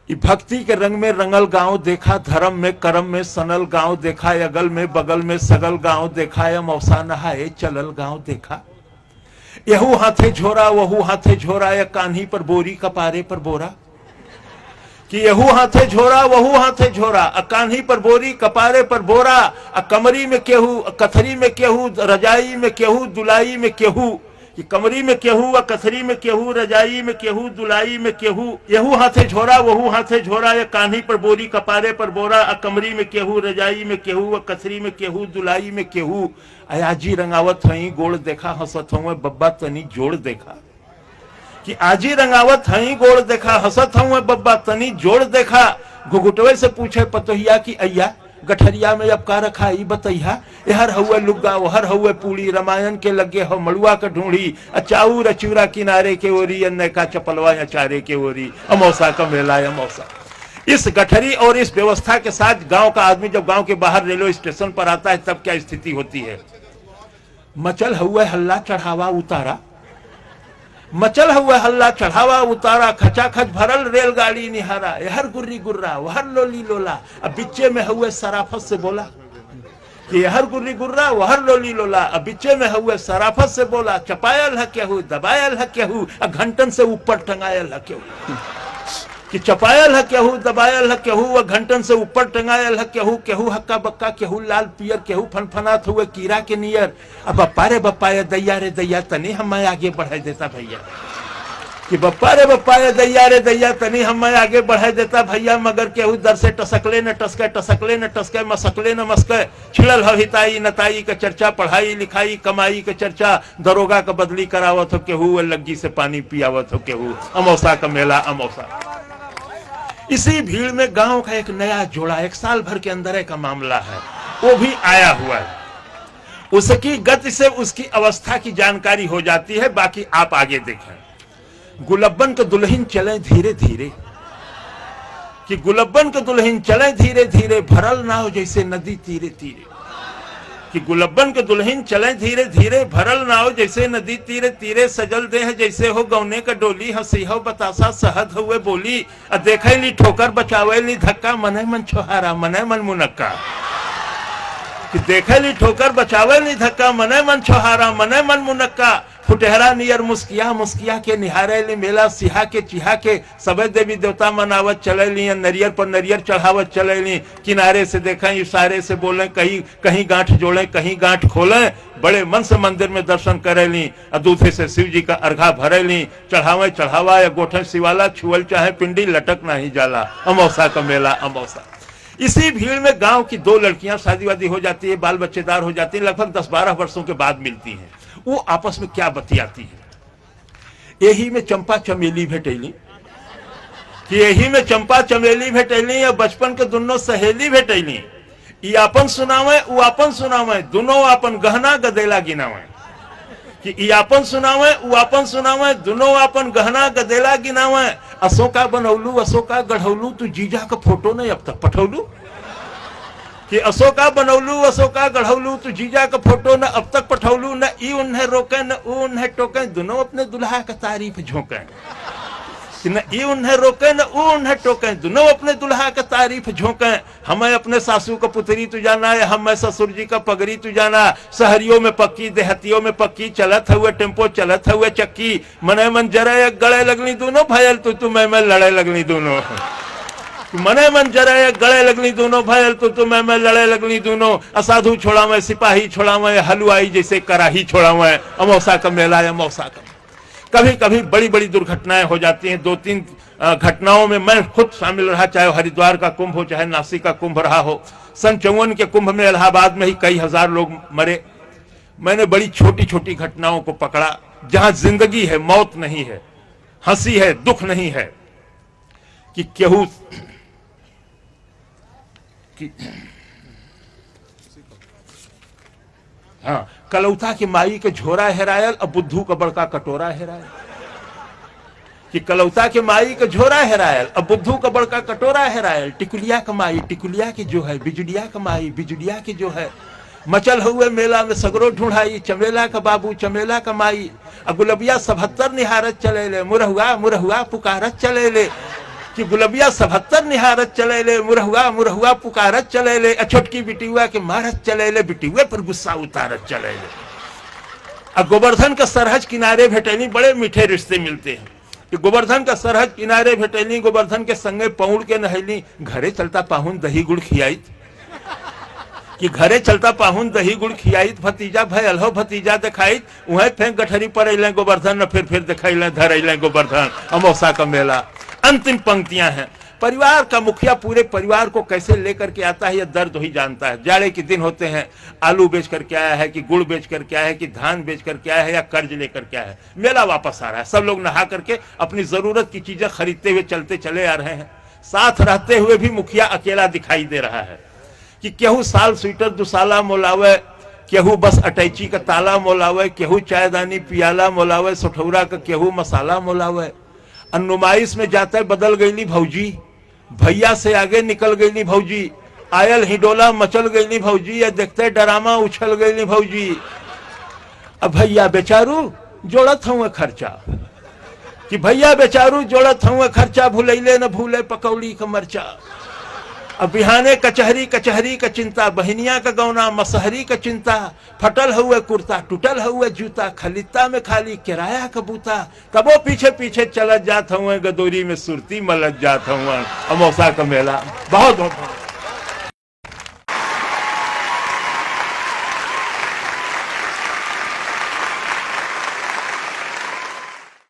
ई भक्ति के रंग में रंगल गांव देखा, धर्म में कर्म में सनल गांव देखा, अगल में बगल में सगल गांव देखा, या मौसा नहाए चलल गांव देखा। यहू हाथे झोरा वहू हाथे झोरा, या कान्ही पर बोरी कपारे पर बोरा। कि यहू हाथे झोरा वहू हाथे झोरा, कान्ही पर बोरी कपारे पर बोरा, कमरी में केहू कथरी में केहू, रजाई में केहू दुलाई में केहू। कि कमरी में केहू कथरी में केहू, रजाई में केहू दुलाई में केहू। यहू हाथे झोरा वहू हाथे झोरा, या कान्ही पर बोरी कपारे पर बोरा, कमरी में केहू रजाई में केहू, कथरी में केहू दुलाई में केहू। आजी रंगावत हई गोड़ देखा, हंसत हूँ बब्बा तनी जोड़ देखा। कि आजी रंगावत हई गोड़ देखा, हंसत हूँ बब्बा तनी जोड़ देखा। घुघुटवे से पूछे पतोहिया कि अय्या गठरिया में अब का रखा ई बतैया। एहर हुए लुग्गा ओहर हुए पूड़ी, रामायण के लगे हो मड़ुआ का ढूंढी, अचाऊ रचूरा किनारे के ओरी, अन्य का चपलवा अचारे के ओरी, अमौसा का मेला अमौसा। इस गठरी और इस व्यवस्था के साथ गांव का आदमी जब गांव के बाहर रेलवे स्टेशन पर आता है तब क्या स्थिति होती है। मचल हुए हल्ला चढ़ावा उतारा, मचल हुआ हल्ला चढ़ावा उतारा, खचाखच भरल रेलगाड़ी निहारा। हर गुर्री गुर्रा वहर लोली लोला, अब बिच्चे में हुए सराफत से बोला। कि हर गुर्री गुर्रा वहर लोली लोला, अब बिच्चे में हुए सराफत से बोला। चपायल है केहू दबायल है केहू, घंटन से ऊपर टंगायल है केहू। कि चपायल है केहू दबायल है केहू, घंटन से ऊपर टंगायल है केहू। केहू हक्का बक्का केहू लाल पियर, केहू फनफनात हुए कीड़ा के नियर। अब बप्पा रे बप्पा ये दैया रे दैया तनी हमें आगे बढ़ा देता भैया। कि बप्पा रे बप्पा ये दैया रे दैया तनी हमें आगे बढ़ा देता भैया। मगर केहू दर से टसकले न टसके, टसकले न टसके, मसकले न मस्के। छिड़ल हिताई नताई का चर्चा, पढ़ाई लिखाई कमाई का चर्चा। दरोगा का बदली करावत हो केहू, लग्गी से पानी पियावत हो केहू। अमौसा का मेला अमौसा। इसी भीड़ में गांव का एक नया जोड़ा, एक साल भर के अंदर का मामला है, वो भी आया हुआ है। उसकी गति से उसकी अवस्था की जानकारी हो जाती है। बाकी आप आगे देखें। गुलब्बन के दुल्हन चले धीरे धीरे। कि गुलब्बन के दुल्हन चले धीरे धीरे, भरल नाव जैसे नदी तीरे तीरे। कि गुलब्बन के दुल्हन चले धीरे धीरे, भरल नाव जैसे नदी तीरे तीरे। सजल देह जैसे हो गौने का डोली, हंसी हो बतासा सहद हुए बोली। देखे ली ठोकर बचावे ली धक्का, मने मन छोहारा मने मन मुनक्का। कि देखे ली ठोकर बचावे ली धक्का, मने मन छोहारा मने मन मुनक्का। फुटहरा नियर मुस्किया मुस्किया के निहारे ली मेला, सिहा के चिहा के सबे देवी देवता मनावत चले ली। नरियर पर नरियर चढ़ावत चले ली। किनारे से देखें इशारे से बोलें, कहीं कहीं गांठ जोड़ें कहीं गांठ खोलें। बड़े मन से मंदिर में दर्शन करे ली। दूधे से शिव जी का अर्घा भरे ली। चढ़ावे चढ़ावा या गोठे शिवाला, छुअल चाहे पिंडी लटक नहीं जाला। अमौसा का मेला अमौसा। इसी भीड़ में गांव की दो लड़कियां शादी वादी हो जाती है, बाल बच्चेदार हो जाती है, लगभग 10-12 वर्षों के बाद मिलती हैं। वो आपस में क्या बतियाती है। यही में चंपा चमेली भेटैली। कि यही में चंपा चमेली भेटैली, या बचपन के दोनों सहेली भेटैली। ई आपन सुनावे उ आपन सुनावे, दोनों आपन गहना गदेला गिनावे। कि ई आपन सुनावे उ आपन सुनावे, दोनों आपन गहना गदेला गिनावे। अशोका बनौलू अशोका गढ़ौलू, तू जीजा का फोटो नहीं अब तक पठौलू। कि अशोका बनौलू अशोका गढ़ौलू, तू जीजा का फोटो न अब तक पठौलू। न ई उन्हें रोके न ऊ उन्हें टोके, दोनों अपने दुल्हा का तारीफ झोंके। न ई उन्हें रोके न ऊ उन्हें टोके, दोनों अपने दुल्हा का तारीफ झोंके। हमें अपने सासू का पुतरी तू जाना है, हमें ससुर जी का पगड़ी तू जाना। शहरियों में पक्की देहतियों में पक्की, चलत हुए टेम्पो चलत हुए चक्की। मने मन जरे गले लगनी दोनों, भयल तू मैं लड़े लगनी दोनों। मने मन जरे गले लगनी दोनों, भयल तू मैं लड़े लगनी दोनों। असाधु छोड़ा मैं सिपाही छोड़ा मैं, हलवाई जैसे कराही छोड़ा मैं। अमौसा का मेला अमौसा का। कभी कभी बड़ी बड़ी दुर्घटनाएं हो जाती हैं। 2-3 घटनाओं में मैं खुद शामिल रहा, चाहे हरिद्वार का कुंभ हो चाहे नासिक का कुंभ रहा हो। सन 54 के कुंभ में इलाहाबाद में ही कई हजार लोग मरे। मैंने बड़ी छोटी छोटी घटनाओं को पकड़ा, जहां जिंदगी है मौत नहीं है, हंसी है दुख नहीं है। कि केहू हाँ, कलौता के माई के झोरा हेरायल, अब बुद्धू का बड़का कटोरा हेरायल। कि कलौता के माई के झोरा हेरायल, अब बुद्धू का बड़का कटोरा हेरायल। टिकुलिया का माई टिकुलिया की जो है, बिजुलिया का माई बिजुलिया की जो है। मचल हुए मेला में सगरो ढूंढाई, चमेला का बाबू चमेला का माई। गुलबिया 77 निहारत चले ले, मुरहुआ मुरहुआ पुकारत चले ले। कि गुलबिया 77 निहारत चले ले, मुरहुआ मुरहुआ पुकारत चले ले, छोटकी बिटिया के मारत चले ले, बिटिया पर गुस्सा उतारत चले ले। अब गोवर्धन का सरहज किनारे भेटैनी, बड़े मीठे रिश्ते मिलते हैं कि गोवर्धन का सरहज किनारे भेटैनी, गोवर्धन के संगे पौड़ के नहैली, घरे चलता पाहुन दही गुड़ खियाई, कि घरे चलता पाहुन दही गुड़ खियाई, भतीजा भय अलहो भतीजा दिखाई, वहीं फेंक गठरी पर अल गोवर्धन, न फिर दिखाई धर अल गोवर्धन, अमौसा का मेला। अंतिम पंक्तियां हैं। परिवार का मुखिया पूरे परिवार को कैसे लेकर के आता है, यह दर्द ही जानता है। जाड़े के दिन होते हैं, आलू बेच करके आया है कि गुड़ बेच करके आया है कि धान बेच करके आया है या कर्ज लेकर के आया है, मेला वापस आ रहा है। सब लोग नहा करके अपनी जरूरत की चीजें खरीदते हुए चलते चले आ रहे हैं। साथ रहते हुए भी मुखिया अकेला दिखाई दे रहा है कि केहू साल स्वेटर दुसाला मोलावे, केहू बस अटैची का ताला मोलावे, केहू चायदानी पियाला मोलावे, सठौरा का केहू मसाला मोलावे। नुमाइश में जाते बदल गईली भौजी, भैया से आगे निकल गईली भौजी, आयल हिडोला मचल गईली भौजी, या देखते डरामा उछल गईली भौजी। अब भैया बेचारू जोड़त हूँ खर्चा, कि भैया बेचारू जोड़त हूँ खर्चा, भूलैले न भूले पकौड़ी का मरचा। अब बिहाने कचहरी कचहरी का चिंता, बहनिया का गौना मसहरी का चिंता, फटल हुए कुर्ता टूटल हुए जूता, खलिता में खाली किराया का बूता, तबो पीछे पीछे चलत जात हूँ, गदोरी में सुरती मलत जात हूँ, अमौसा का मेला। बहुत बहुत